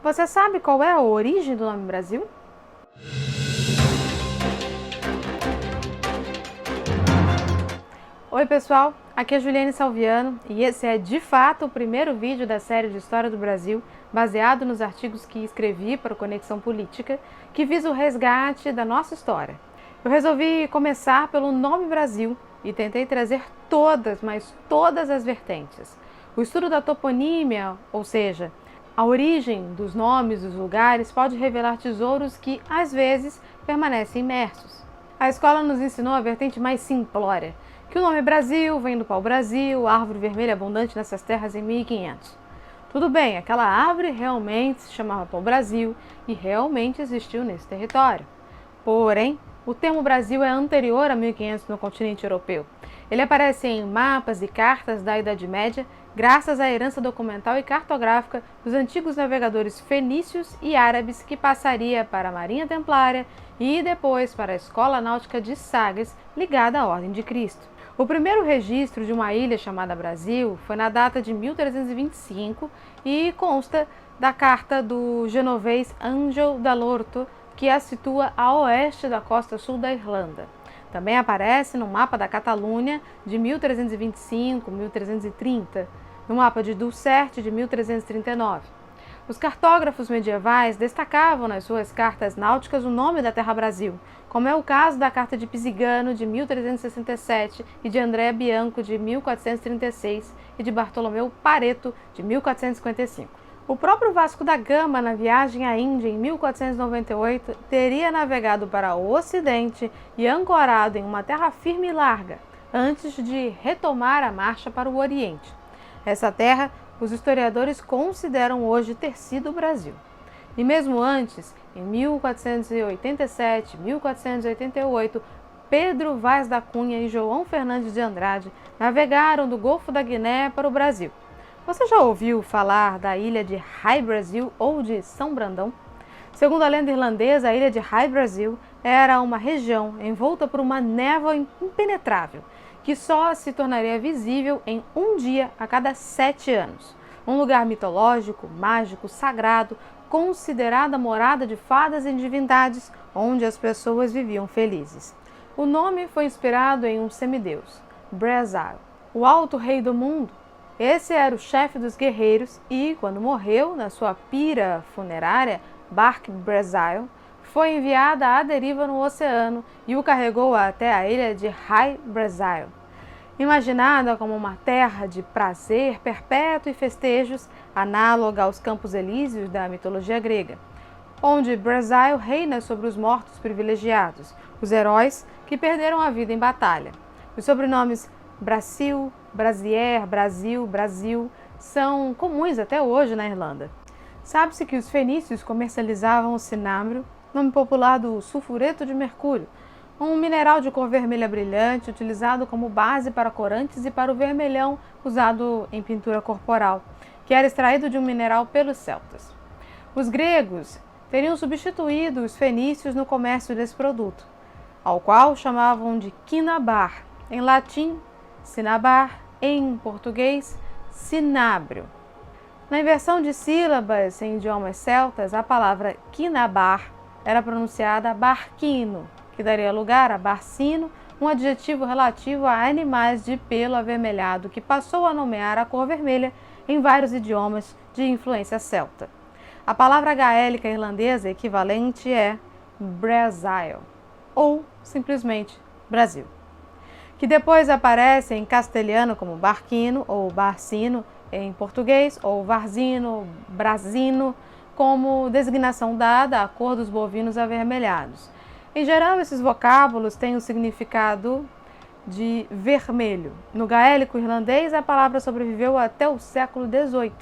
Você sabe qual é a origem do nome Brasil? Oi pessoal, aqui é Juliane Salviano e esse é de fato o primeiro vídeo da série de História do Brasil, baseado nos artigos que escrevi para o Conexão Política, que visa o resgate da nossa história. Eu resolvi começar pelo nome Brasil e tentei trazer todas, mas todas as vertentes. O estudo da toponímia, ou seja, a origem dos nomes dos lugares, pode revelar tesouros que, às vezes, permanecem imersos. A escola nos ensinou a vertente mais simplória, que o nome Brasil vem do pau-brasil, árvore vermelha abundante nessas terras em 1500. Tudo bem, aquela árvore realmente se chamava pau-brasil e realmente existiu nesse território. Porém, o termo Brasil é anterior a 1500 no continente europeu. Ele aparece em mapas e cartas da Idade Média, graças à herança documental e cartográfica dos antigos navegadores fenícios e árabes que passaria para a Marinha Templária e depois para a Escola Náutica de Sagres, ligada à Ordem de Cristo. O primeiro registro de uma ilha chamada Brasil foi na data de 1325 e consta da carta do genovês Ângelo Dall'Orto, que a situa a oeste da costa sul da Irlanda. Também aparece no mapa da Catalunha de 1325-1330, no mapa de Dulcerte de 1339. Os cartógrafos medievais destacavam nas suas cartas náuticas o nome da terra Brasil, como é o caso da carta de Pisigano de 1367 e de Andrea Bianco de 1436 e de Bartolomeu Pareto de 1455. O próprio Vasco da Gama, na viagem à Índia em 1498, teria navegado para o Ocidente e ancorado em uma terra firme e larga, antes de retomar a marcha para o Oriente. Essa terra, os historiadores consideram hoje ter sido o Brasil. E mesmo antes, em 1487 e 1488, Pedro Vaz da Cunha e João Fernandes de Andrade navegaram do Golfo da Guiné para o Brasil. Você já ouviu falar da ilha de High Brasil ou de São Brandão? Segundo a lenda irlandesa, a ilha de High Brasil era uma região envolta por uma névoa impenetrável, que só se tornaria visível em um dia a cada 7 anos. Um lugar mitológico, mágico, sagrado, considerada morada de fadas e divindades, onde as pessoas viviam felizes. O nome foi inspirado em um semideus, Brazail, o alto rei do mundo. Esse era o chefe dos guerreiros e, quando morreu na sua pira funerária, Bark Brazail foi enviada à deriva no oceano e o carregou até a ilha de High Brasil. Imaginada como uma terra de prazer perpétuo e festejos, análoga aos Campos Elíseos da mitologia grega, onde Brazail reina sobre os mortos privilegiados, os heróis que perderam a vida em batalha. Os sobrenomes Brasil, Brasier, Brasil, Brasil são comuns até hoje na Irlanda. Sabe-se que os fenícios comercializavam o cinábrio, nome popular do sulfureto de mercúrio, um mineral de cor vermelha brilhante utilizado como base para corantes e para o vermelhão usado em pintura corporal, que era extraído de um mineral pelos celtas. Os gregos teriam substituído os fenícios no comércio desse produto, ao qual chamavam de quinabar, em latim cinnabar, em português cinábrio. Na inversão de sílabas em idiomas celtas, a palavra quinabar era pronunciada barquino, que daria lugar a barcino, um adjetivo relativo a animais de pelo avermelhado que passou a nomear a cor vermelha em vários idiomas de influência celta. A palavra gaélica irlandesa equivalente é Brazail, ou simplesmente Brasil, que depois aparece em castelhano como barquino ou barcino em português, ou varzino, brasino, como designação dada à cor dos bovinos avermelhados. Em geral, esses vocábulos têm o significado de vermelho. No gaélico irlandês, a palavra sobreviveu até o século XVIII.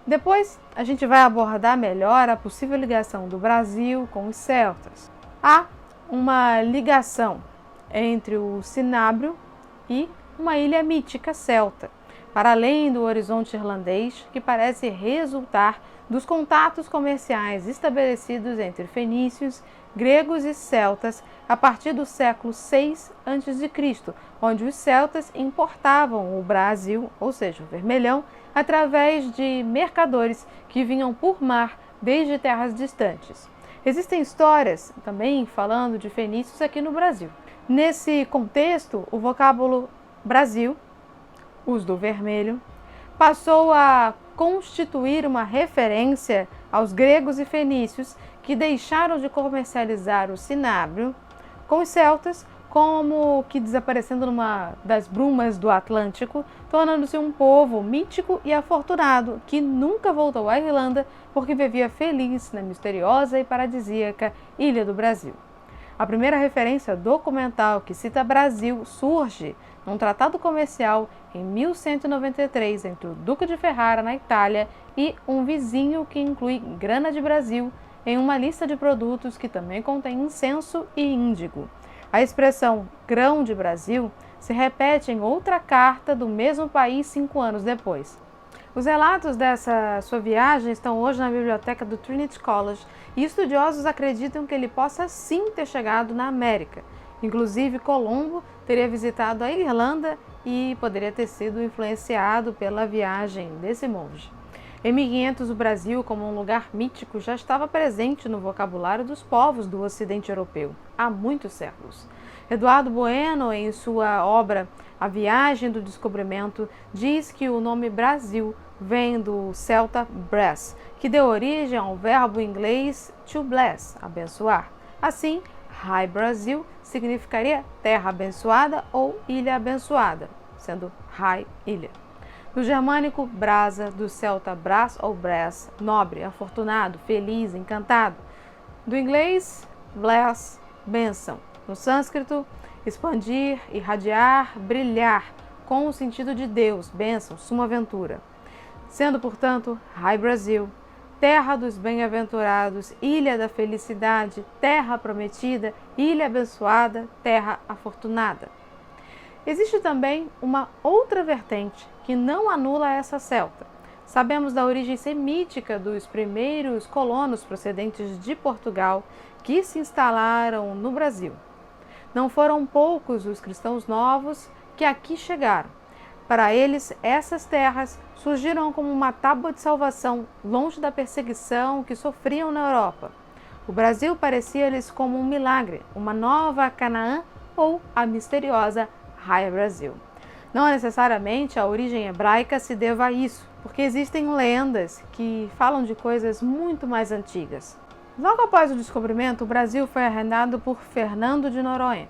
Depois, a gente vai abordar melhor a possível ligação do Brasil com os celtas. Há uma ligação entre o cinábrio e uma ilha mítica celta, para além do horizonte irlandês, que parece resultar dos contatos comerciais estabelecidos entre fenícios, gregos e celtas a partir do século VI a.C., onde os celtas importavam o Brasil, ou seja, o vermelhão, através de mercadores que vinham por mar desde terras distantes. Existem histórias também falando de fenícios aqui no Brasil. Nesse contexto, o vocábulo Brasil, uso do vermelho, passou a constituir uma referência aos gregos e fenícios que deixaram de comercializar o cinábrio com os celtas, como que desaparecendo numa das brumas do Atlântico, tornando-se um povo mítico e afortunado que nunca voltou à Irlanda porque vivia feliz na misteriosa e paradisíaca Ilha do Brasil. A primeira referência documental que cita Brasil surge num tratado comercial em 1193 entre o Duque de Ferrara, na Itália, e um vizinho que inclui grana de Brasil em uma lista de produtos que também contém incenso e índigo. A expressão grão de Brasil se repete em outra carta do mesmo país 5 anos depois. Os relatos dessa sua viagem estão hoje na biblioteca do Trinity College e estudiosos acreditam que ele possa sim ter chegado na América. Inclusive, Colombo teria visitado a Irlanda e poderia ter sido influenciado pela viagem desse monge. Em 1500, o Brasil, como um lugar mítico, já estava presente no vocabulário dos povos do Ocidente Europeu há muitos séculos. Eduardo Bueno, em sua obra A Viagem do Descobrimento, diz que o nome Brasil vem do celta bres, que deu origem ao verbo inglês to bless, abençoar. Assim, High Brasil significaria terra abençoada ou ilha abençoada, sendo High ilha. Do germânico brasa, do celta bras ou bres, nobre, afortunado, feliz, encantado. Do inglês bless, bênção. No sânscrito, expandir, irradiar, brilhar, com o sentido de Deus, bênção, suma ventura. Sendo, portanto, High Brasil, terra dos bem-aventurados, ilha da felicidade, terra prometida, ilha abençoada, terra afortunada. Existe também uma outra vertente que não anula essa celta. Sabemos da origem semítica dos primeiros colonos procedentes de Portugal que se instalaram no Brasil. Não foram poucos os cristãos novos que aqui chegaram. Para eles, essas terras surgiram como uma tábua de salvação, longe da perseguição que sofriam na Europa. O Brasil parecia-lhes como um milagre, uma nova Canaã ou a misteriosa High Brasil. Não necessariamente a origem hebraica se deva a isso, porque existem lendas que falam de coisas muito mais antigas. Logo após o descobrimento, o Brasil foi arrendado por Fernando de Noronha,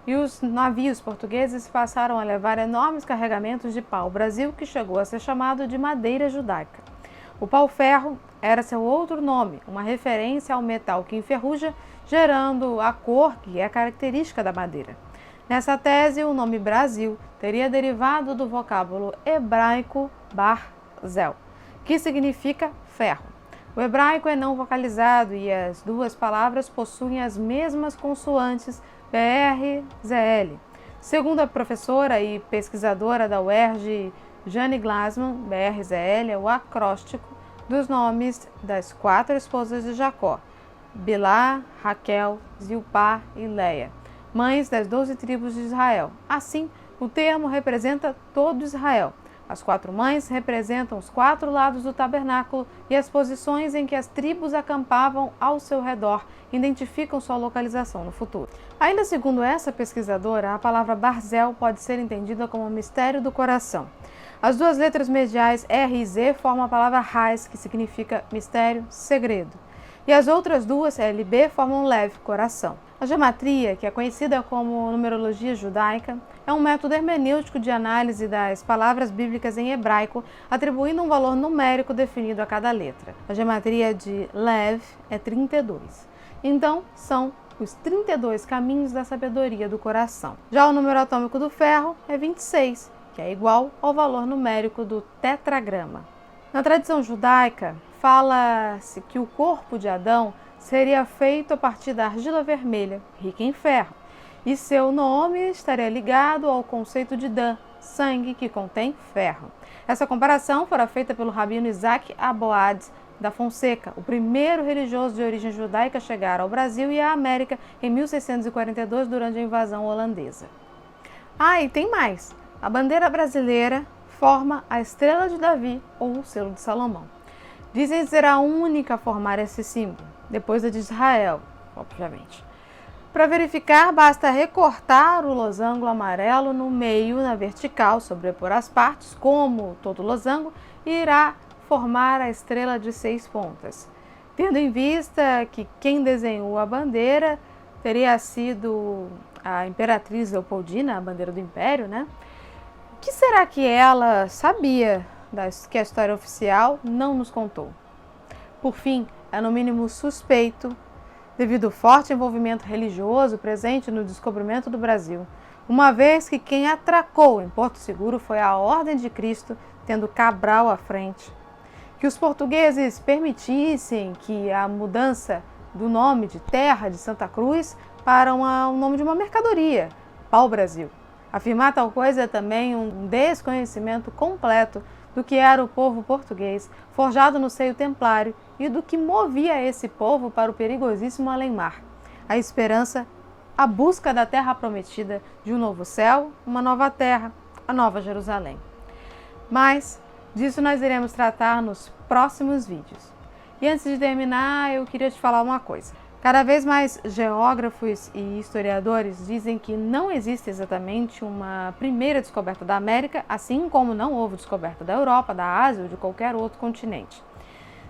e os navios portugueses passaram a levar enormes carregamentos de pau-brasil, que chegou a ser chamado de madeira judaica. O pau-ferro era seu outro nome, uma referência ao metal que enferruja, gerando a cor que é característica da madeira. Nessa tese, o nome Brasil teria derivado do vocábulo hebraico barzel, que significa ferro. O hebraico é não vocalizado e as duas palavras possuem as mesmas consoantes BR, ZL. Segundo a professora e pesquisadora da UERJ, Jane Glassman, BR-ZL é o acróstico dos nomes das 4 esposas de Jacó, Bilá, Raquel, Zilpá e Leia, mães das 12 tribos de Israel. Assim, o termo representa todo Israel. As 4 mães representam os 4 lados do tabernáculo e as posições em que as tribos acampavam ao seu redor identificam sua localização no futuro. Ainda segundo essa pesquisadora, a palavra Barzel pode ser entendida como mistério do coração. As duas letras mediais R e Z formam a palavra Hais, que significa mistério, segredo. E as outras duas, L e B, formam Lev, coração. A gematria, que é conhecida como numerologia judaica, é um método hermenêutico de análise das palavras bíblicas em hebraico, atribuindo um valor numérico definido a cada letra. A gematria de Lev é 32. Então, são os 32 caminhos da sabedoria do coração. Já o número atômico do ferro é 26, que é igual ao valor numérico do tetragrama. Na tradição judaica, fala-se que o corpo de Adão seria feito a partir da argila vermelha, rica em ferro, e seu nome estaria ligado ao conceito de Dan, sangue que contém ferro. Essa comparação fora feita pelo rabino Isaac Aboad da Fonseca, o primeiro religioso de origem judaica a chegar ao Brasil e à América em 1642 durante a invasão holandesa. E tem mais! A bandeira brasileira forma a estrela de Davi ou o selo de Salomão. Dizem ser a única a formar esse símbolo, depois da de Israel, obviamente. Para verificar, basta recortar o losango amarelo no meio, na vertical, sobrepor as partes, como todo losango, e irá formar a estrela de 6 pontas. Tendo em vista que quem desenhou a bandeira teria sido a Imperatriz Leopoldina, a bandeira do Império, né? O que será que ela sabia que a história oficial não nos contou? Por fim, é no mínimo suspeito, devido ao forte envolvimento religioso presente no descobrimento do Brasil, uma vez que quem atracou em Porto Seguro foi a Ordem de Cristo, tendo Cabral à frente. Que os portugueses permitissem que a mudança do nome de terra de Santa Cruz para o nome de uma mercadoria, pau-brasil. Afirmar tal coisa é também um desconhecimento completo do que era o povo português, forjado no seio templário, e do que movia esse povo para o perigosíssimo além-mar. A esperança, a busca da terra prometida, de um novo céu, uma nova terra, a nova Jerusalém. Mas disso nós iremos tratar nos próximos vídeos. E antes de terminar, eu queria te falar uma coisa. Cada vez mais geógrafos e historiadores dizem que não existe exatamente uma primeira descoberta da América, assim como não houve descoberta da Europa, da Ásia ou de qualquer outro continente.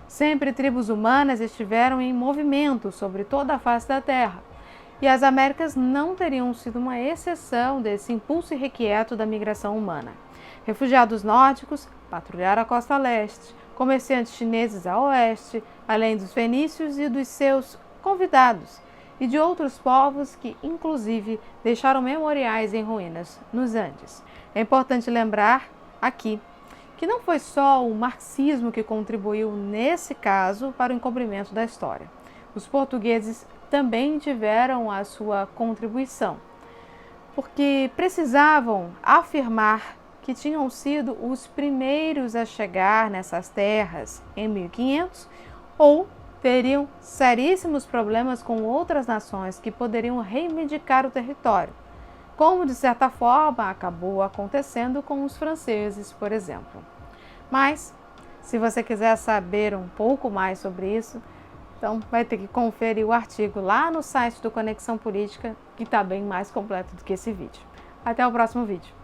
Sempre tribos humanas estiveram em movimento sobre toda a face da Terra, e as Américas não teriam sido uma exceção desse impulso irrequieto da migração humana. Refugiados nórdicos patrulharam a costa leste, comerciantes chineses a oeste, além dos fenícios e dos seus convidados, e de outros povos que, inclusive, deixaram memoriais em ruínas nos Andes. É importante lembrar aqui que não foi só o marxismo que contribuiu, nesse caso, para o encobrimento da história. Os portugueses também tiveram a sua contribuição, porque precisavam afirmar que tinham sido os primeiros a chegar nessas terras em 1500 ou teriam seríssimos problemas com outras nações que poderiam reivindicar o território, como de certa forma acabou acontecendo com os franceses, por exemplo. Mas, se você quiser saber um pouco mais sobre isso, então vai ter que conferir o artigo lá no site do Conexão Política, que está bem mais completo do que esse vídeo. Até o próximo vídeo.